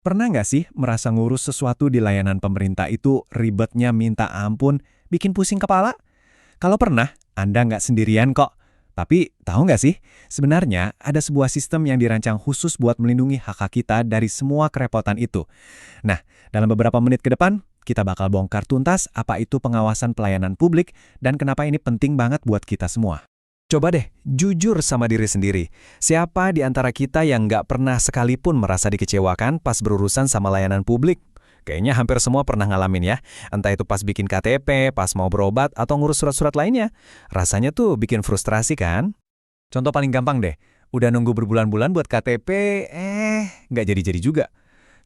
Pernah nggak sih merasa ngurus sesuatu di layanan pemerintah itu ribetnya minta ampun, bikin pusing kepala? Kalau pernah, Anda nggak sendirian kok. Tapi tahu nggak sih, sebenarnya ada sebuah sistem yang dirancang khusus buat melindungi hak-hak kita dari semua kerepotan itu. Nah, dalam beberapa menit ke depan, kita bakal bongkar tuntas apa itu pengawasan pelayanan publik dan kenapa ini penting banget buat kita semua. Coba deh, jujur sama diri sendiri. Siapa di antara kita yang nggak pernah sekalipun merasa dikecewakan pas berurusan sama layanan publik? Kayaknya hampir semua pernah ngalamin ya. Entah itu pas bikin KTP, pas mau berobat, atau ngurus surat-surat lainnya. Rasanya tuh bikin frustrasi kan? Contoh paling gampang deh. Udah nunggu berbulan-bulan buat KTP, nggak jadi-jadi juga.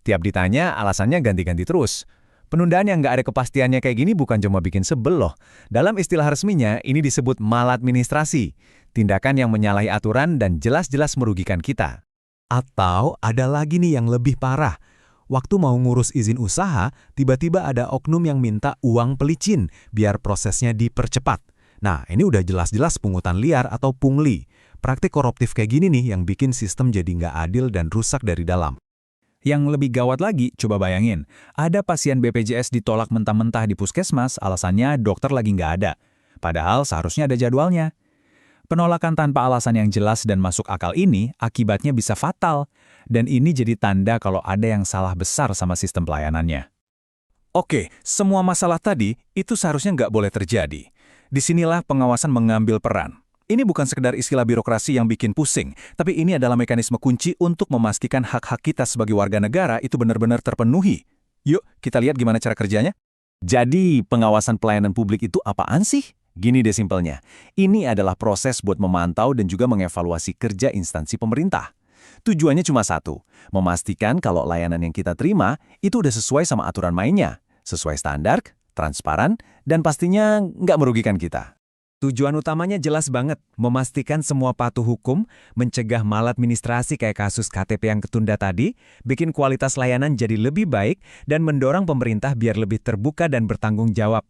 Tiap ditanya, alasannya ganti-ganti terus. Penundaan yang nggak ada kepastiannya kayak gini bukan cuma bikin sebel loh. Dalam istilah resminya, ini disebut maladministrasi. Tindakan yang menyalahi aturan dan jelas-jelas merugikan kita. Atau ada lagi nih yang lebih parah. Waktu mau ngurus izin usaha, tiba-tiba ada oknum yang minta uang pelicin biar prosesnya dipercepat. Nah, ini udah jelas-jelas pungutan liar atau pungli. Praktik koruptif kayak gini nih yang bikin sistem jadi nggak adil dan rusak dari dalam. Yang lebih gawat lagi, coba bayangin, ada pasien BPJS ditolak mentah-mentah di puskesmas, alasannya dokter lagi nggak ada. Padahal seharusnya ada jadwalnya. Penolakan tanpa alasan yang jelas dan masuk akal ini akibatnya bisa fatal. Dan ini jadi tanda kalau ada yang salah besar sama sistem pelayanannya. Oke, semua masalah tadi itu seharusnya nggak boleh terjadi. Disinilah pengawasan mengambil peran. Ini bukan sekedar istilah birokrasi yang bikin pusing, tapi ini adalah mekanisme kunci untuk memastikan hak-hak kita sebagai warga negara itu benar-benar terpenuhi. Yuk, kita lihat gimana cara kerjanya. Jadi, pengawasan pelayanan publik itu apaan sih? Gini deh simpelnya. Ini adalah proses buat memantau dan juga mengevaluasi kerja instansi pemerintah. Tujuannya cuma satu, memastikan kalau layanan yang kita terima itu udah sesuai sama aturan mainnya, sesuai standar, transparan, dan pastinya nggak merugikan kita. Tujuan utamanya jelas banget, memastikan semua patuh hukum, mencegah maladministrasi kayak kasus KTP yang ketunda tadi, bikin kualitas layanan jadi lebih baik, dan mendorong pemerintah biar lebih terbuka dan bertanggung jawab.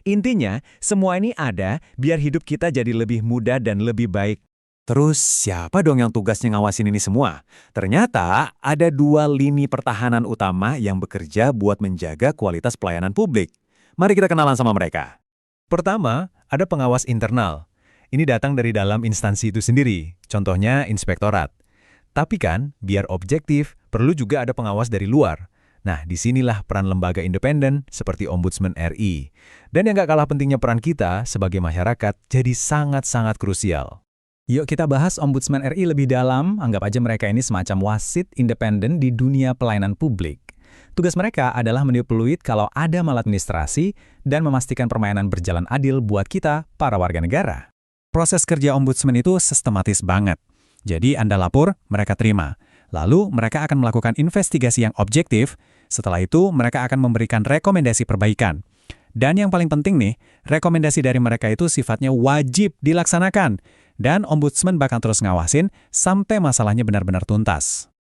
Intinya, semua ini ada biar hidup kita jadi lebih mudah dan lebih baik. Terus siapa dong yang tugasnya ngawasin ini semua? Ternyata ada dua lini pertahanan utama yang bekerja buat menjaga kualitas pelayanan publik. Mari kita kenalan sama mereka. Pertama, ada pengawas internal. Ini datang dari dalam instansi itu sendiri, contohnya inspektorat. Tapi kan, biar objektif, perlu juga ada pengawas dari luar. Nah, disinilah peran lembaga independen seperti Ombudsman RI. Dan yang gak kalah pentingnya peran kita sebagai masyarakat jadi sangat-sangat krusial. Yuk kita bahas Ombudsman RI lebih dalam, anggap aja mereka ini semacam wasit independen di dunia pelayanan publik. Tugas mereka adalah meniup peluit kalau ada maladministrasi dan memastikan permainan berjalan adil buat kita, para warga negara. Proses kerja ombudsman itu sistematis banget. Jadi Anda lapor, mereka terima. Lalu mereka akan melakukan investigasi yang objektif, setelah itu mereka akan memberikan rekomendasi perbaikan. Dan yang paling penting nih, rekomendasi dari mereka itu sifatnya wajib dilaksanakan. Dan ombudsman bakal terus ngawasin sampai masalahnya benar-benar tuntas.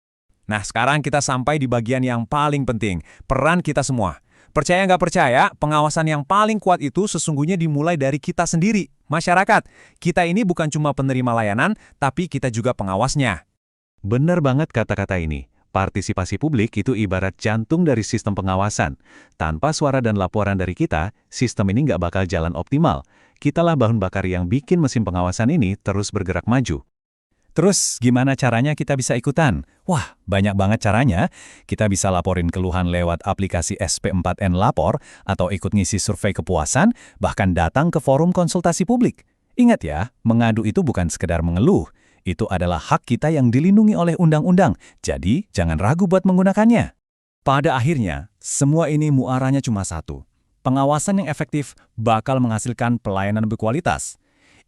Nah, sekarang kita sampai di bagian yang paling penting, peran kita semua. Percaya nggak percaya, pengawasan yang paling kuat itu sesungguhnya dimulai dari kita sendiri, masyarakat. Kita ini bukan cuma penerima layanan, tapi kita juga pengawasnya. Benar banget kata-kata ini. Partisipasi publik itu ibarat jantung dari sistem pengawasan. Tanpa suara dan laporan dari kita, sistem ini nggak bakal jalan optimal. Kitalah bahan bakar yang bikin mesin pengawasan ini terus bergerak maju. Terus, gimana caranya kita bisa ikutan? Wah, banyak banget caranya. Kita bisa laporin keluhan lewat aplikasi SP4N Lapor, atau ikut ngisi survei kepuasan, bahkan datang ke forum konsultasi publik. Ingat ya, mengadu itu bukan sekedar mengeluh. Itu adalah hak kita yang dilindungi oleh undang-undang, jadi jangan ragu buat menggunakannya. Pada akhirnya, semua ini muaranya cuma satu. Pengawasan yang efektif bakal menghasilkan pelayanan berkualitas.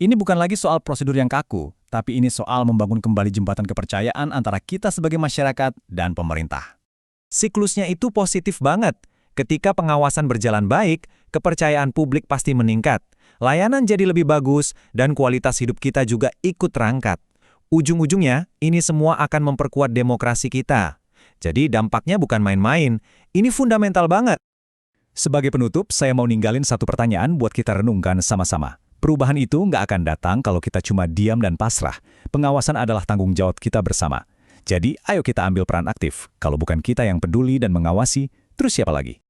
Ini bukan lagi soal prosedur yang kaku, tapi ini soal membangun kembali jembatan kepercayaan antara kita sebagai masyarakat dan pemerintah. Siklusnya itu positif banget. Ketika pengawasan berjalan baik, kepercayaan publik pasti meningkat. Layanan jadi lebih bagus, dan kualitas hidup kita juga ikut terangkat. Ujung-ujungnya, ini semua akan memperkuat demokrasi kita. Jadi dampaknya bukan main-main, ini fundamental banget. Sebagai penutup, saya mau ninggalin satu pertanyaan buat kita renungkan sama-sama. Perubahan itu nggak akan datang kalau kita cuma diam dan pasrah. Pengawasan adalah tanggung jawab kita bersama. Jadi, ayo kita ambil peran aktif. Kalau bukan kita yang peduli dan mengawasi, terus siapa lagi?